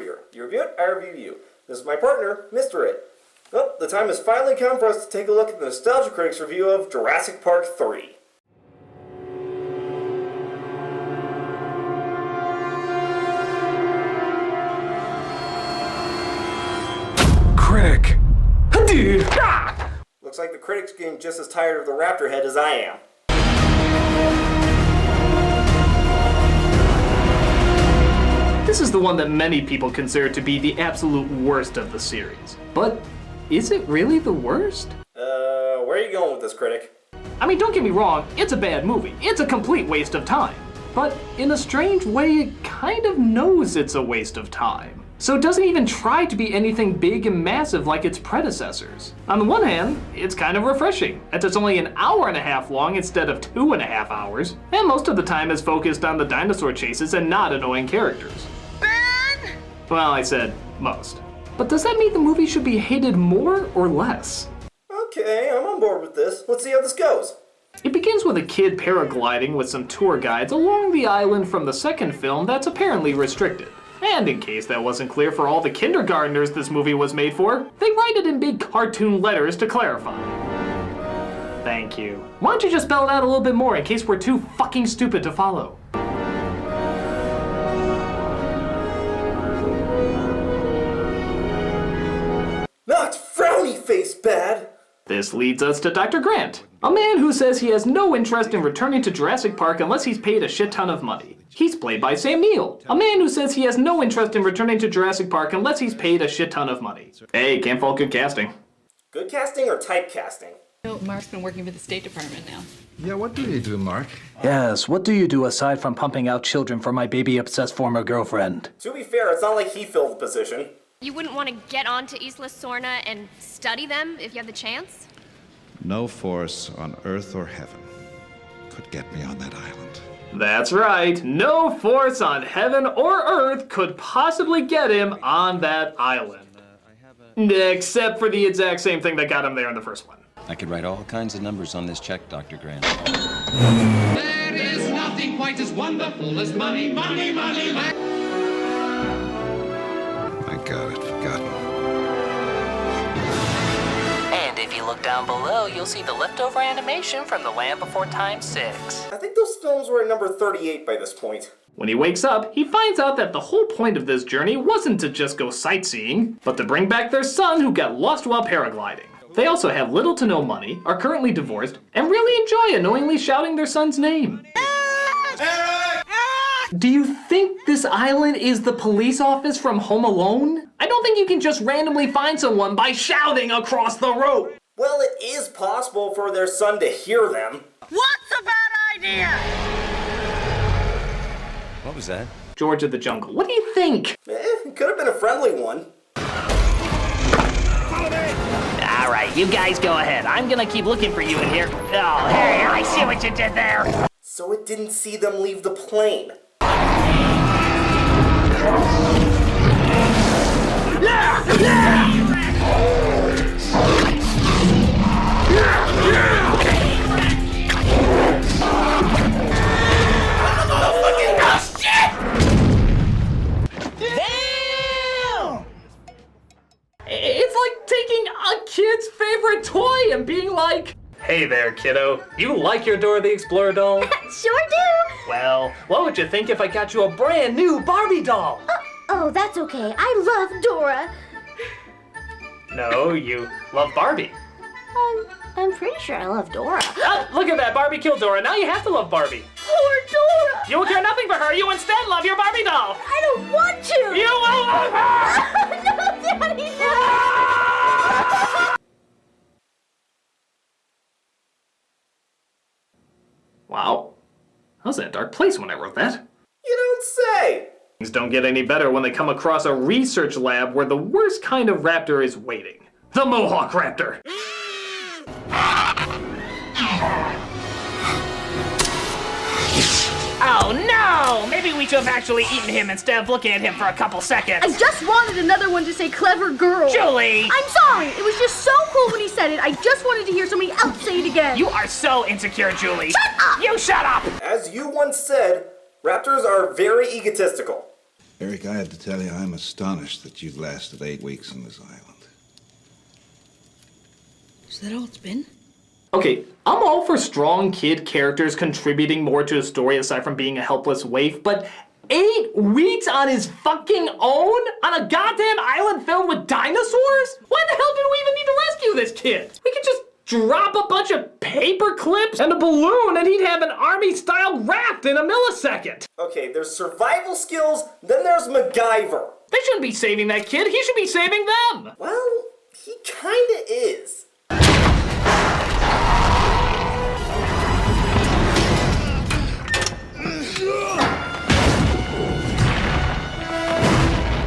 reviewer. You review it, I review you. This is my partner, Mr. It. Well, the time has finally come for us to take a look at the Nostalgia Critic's review of Jurassic Park 3. Critic! Dude! Looks like the critic's getting just as tired of the raptor head as I am. This is the one that many people consider to be the absolute worst of the series. But is it really the worst? Where are you going with this, critic? I mean, don't get me wrong, it's a bad movie. It's a complete waste of time. But in a strange way, it kind of knows it's a waste of time. So it doesn't even try to be anything big and massive like its predecessors. On the one hand, it's kind of refreshing, as it's only an hour and a half long instead of 2.5 hours, and most of the time is focused on the dinosaur chases and not annoying characters. Ben! Well, I said most. But does that mean the movie should be hated more or less? Okay, I'm on board with this. Let's see how this goes. It begins with a kid paragliding with some tour guides along the island from the second film that's apparently restricted. And in case that wasn't clear for all the kindergartners this movie was made for, they write it in big cartoon letters to clarify. Thank you. Why don't you just spell it out a little bit more in case we're too fucking stupid to follow? Not frowny face bad! This leads us to Dr. Grant, a man who says he has no interest in returning to Jurassic Park unless he's paid a shit ton of money. He's played by Sam Neill, a man who says he has no interest in returning to Jurassic Park unless he's paid a shit ton of money. Hey, can't fault good casting. Good casting or typecasting? Mark's been working for the State Department now. Yeah, what do you do, Mark? Yes, what do you do aside from pumping out children for my baby-obsessed former girlfriend? To be fair, it's not like he filled the position. You wouldn't want to get onto Isla Sorna and study them if you had the chance? No force on earth or heaven could get me on that island. That's right, no force on heaven or earth could possibly get him on that island. Except for the exact same thing that got him there in the first one. I could write all kinds of numbers on this check, Dr. Grant. There is nothing quite as wonderful as money, money, money, money. I got it, forgotten. And if you look down below, you'll see the leftover animation from The Land Before Time 6. I think those films were at number 38 by this point. When he wakes up, he finds out that the whole point of this journey wasn't to just go sightseeing, but to bring back their son who got lost while paragliding. They also have little to no money, are currently divorced, and really enjoy annoyingly shouting their son's name. Do you think this island is the police office from Home Alone? I don't think you can just randomly find someone by shouting across the road. Well, it is possible for their son to hear them. What's a bad idea? What was that? George of the Jungle, what do you think? It could have been a friendly one. All right, you guys go ahead. I'm gonna keep looking for you in here. Oh, hey, I see what you did there. So it didn't see them leave the plane. It's like taking a kid's favorite toy and being like, hey there, kiddo. You like your Dora the Explorer doll? Sure do! Well, what would you think if I got you a brand new Barbie doll? Oh, that's okay. I love Dora. No, you love Barbie. I'm pretty sure I love Dora. Oh, look at that, Barbie killed Dora. Now you have to love Barbie. Poor Dora! You will care nothing for her. You instead love your Barbie doll. I don't want to! You will love her! No, Daddy, no! Wow. I was in a dark place when I wrote that. You don't say! Things don't get any better when they come across a research lab where the worst kind of raptor is waiting. The Mohawk Raptor. Oh no! Maybe we should have actually eaten him instead of looking at him for a couple seconds. I just wanted another one to say clever girl. Julie! I'm sorry. It was just so cool when he said it. I just wanted to hear somebody else say it again. You are so insecure, Julie. Shut up! You shut up! As you once said, raptors are very egotistical. Eric, I had to tell you, I'm astonished that you've lasted 8 weeks on this island. Is that all it's been? Okay, I'm all for strong kid characters contributing more to a story aside from being a helpless waif, but 8 weeks on his fucking own? On a goddamn island filled with dinosaurs? Why the hell did we even need to rescue this kid? We could just drop a bunch of paper clips and a balloon and he'd have an army-style raft in a millisecond. Okay, there's survival skills, then there's MacGyver. They shouldn't be saving that kid, he should be saving them! Well, he kinda is.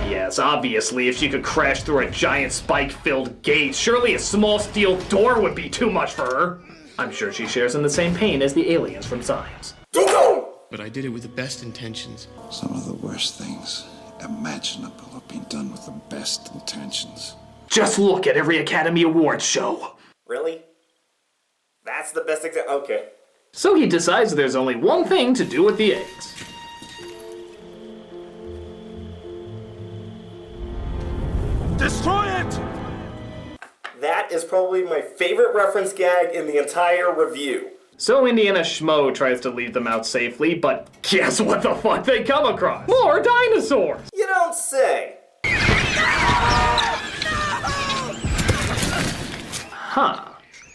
Yes, obviously, if she could crash through a giant spike-filled gate, surely a small steel door would be too much for her. I'm sure she shares in the same pain as the aliens from Science. But I did it with the best intentions. Some of the worst things imaginable have been done with the best intentions. Just look at every Academy Awards show. Really? That's the best example. Okay. So he decides there's only one thing to do with the eggs. Destroy it! That is probably my favorite reference gag in the entire review. So Indiana Schmo tries to leave them out safely, but guess what the fuck they come across? More dinosaurs! You don't say. Huh.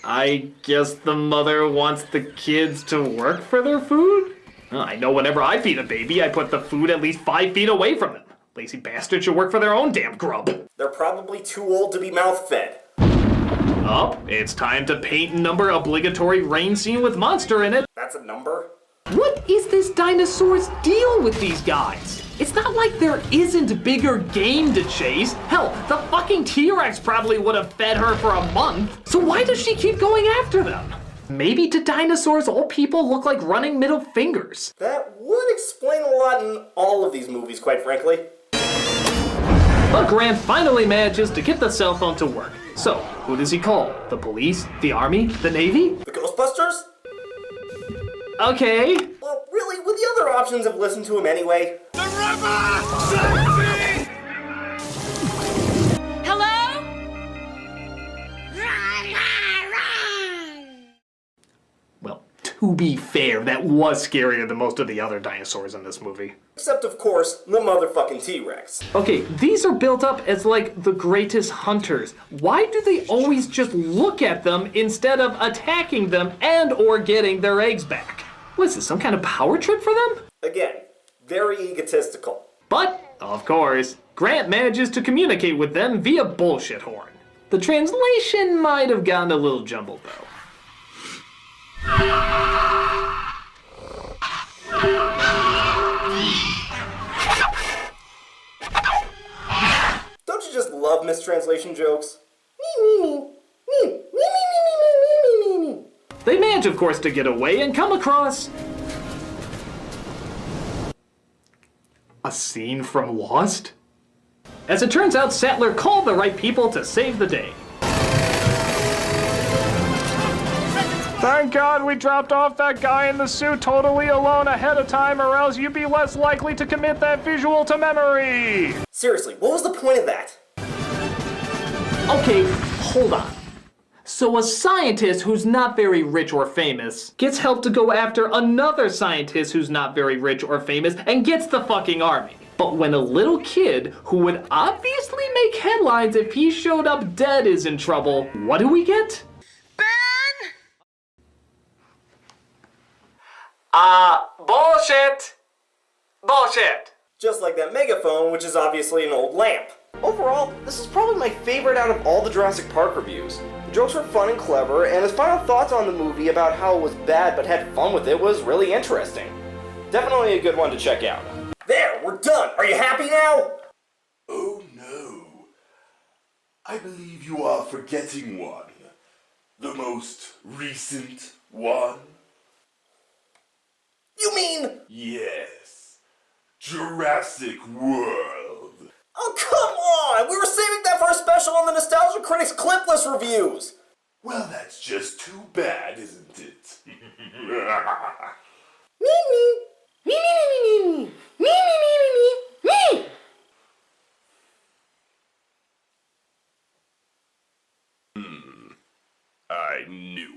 I guess the mother wants the kids to work for their food? I know whenever I feed a baby, I put the food at least 5 feet away from them. Lazy bastards should work for their own damn grub. They're probably too old to be mouth-fed. Oh, it's time to paint and number obligatory rain scene with monster in it. That's a number? What is this dinosaur's deal with these guys? It's not like there isn't bigger game to chase. Hell, the fucking T-Rex probably would have fed her for a month. So why does she keep going after them? Maybe to dinosaurs, all people look like running middle fingers. That would explain a lot in all of these movies, quite frankly. But Grant finally manages to get the cell phone to work. So, who does he call? The police? The army? The navy? The Ghostbusters? Okay. Well, really, would the other options have listened to him anyway? The river! Save me! Hello? Well, to be fair, that was scarier than most of the other dinosaurs in this movie. Except, of course, the motherfucking T-Rex. Okay, these are built up as like the greatest hunters. Why do they always just look at them instead of attacking them and or getting their eggs back? What is this, some kind of power trip for them? Again, very egotistical. But, of course, Grant manages to communicate with them via bullshit horn. The translation might have gotten a little jumbled though. Don't you just love mistranslation jokes? They manage, of course, to get away and come across a scene from Lost? As it turns out, Sattler called the right people to save the day. Thank God we dropped off that guy in the suit totally alone ahead of time, or else you'd be less likely to commit that visual to memory! Seriously, what was the point of that? Okay, hold on. So a scientist who's not very rich or famous gets help to go after another scientist who's not very rich or famous and gets the fucking army. But when a little kid who would obviously make headlines if he showed up dead is in trouble, what do we get? Bullshit! Bullshit! Just like that megaphone, which is obviously an old lamp. Overall, this is probably my favorite out of all the Jurassic Park reviews. The jokes were fun and clever, and his final thoughts on the movie about how it was bad but had fun with it was really interesting. Definitely a good one to check out. There, we're done! Are you happy now? Oh no. I believe you are forgetting one. The most recent one. You mean? Yes. Jurassic World. Oh, come on! We were saving that for a special on the Nostalgia Critics clipless reviews! Well, that's just too bad, isn't it? Me, me. Me, me, me, me, me. Me, me, me, me, me. Me! I knew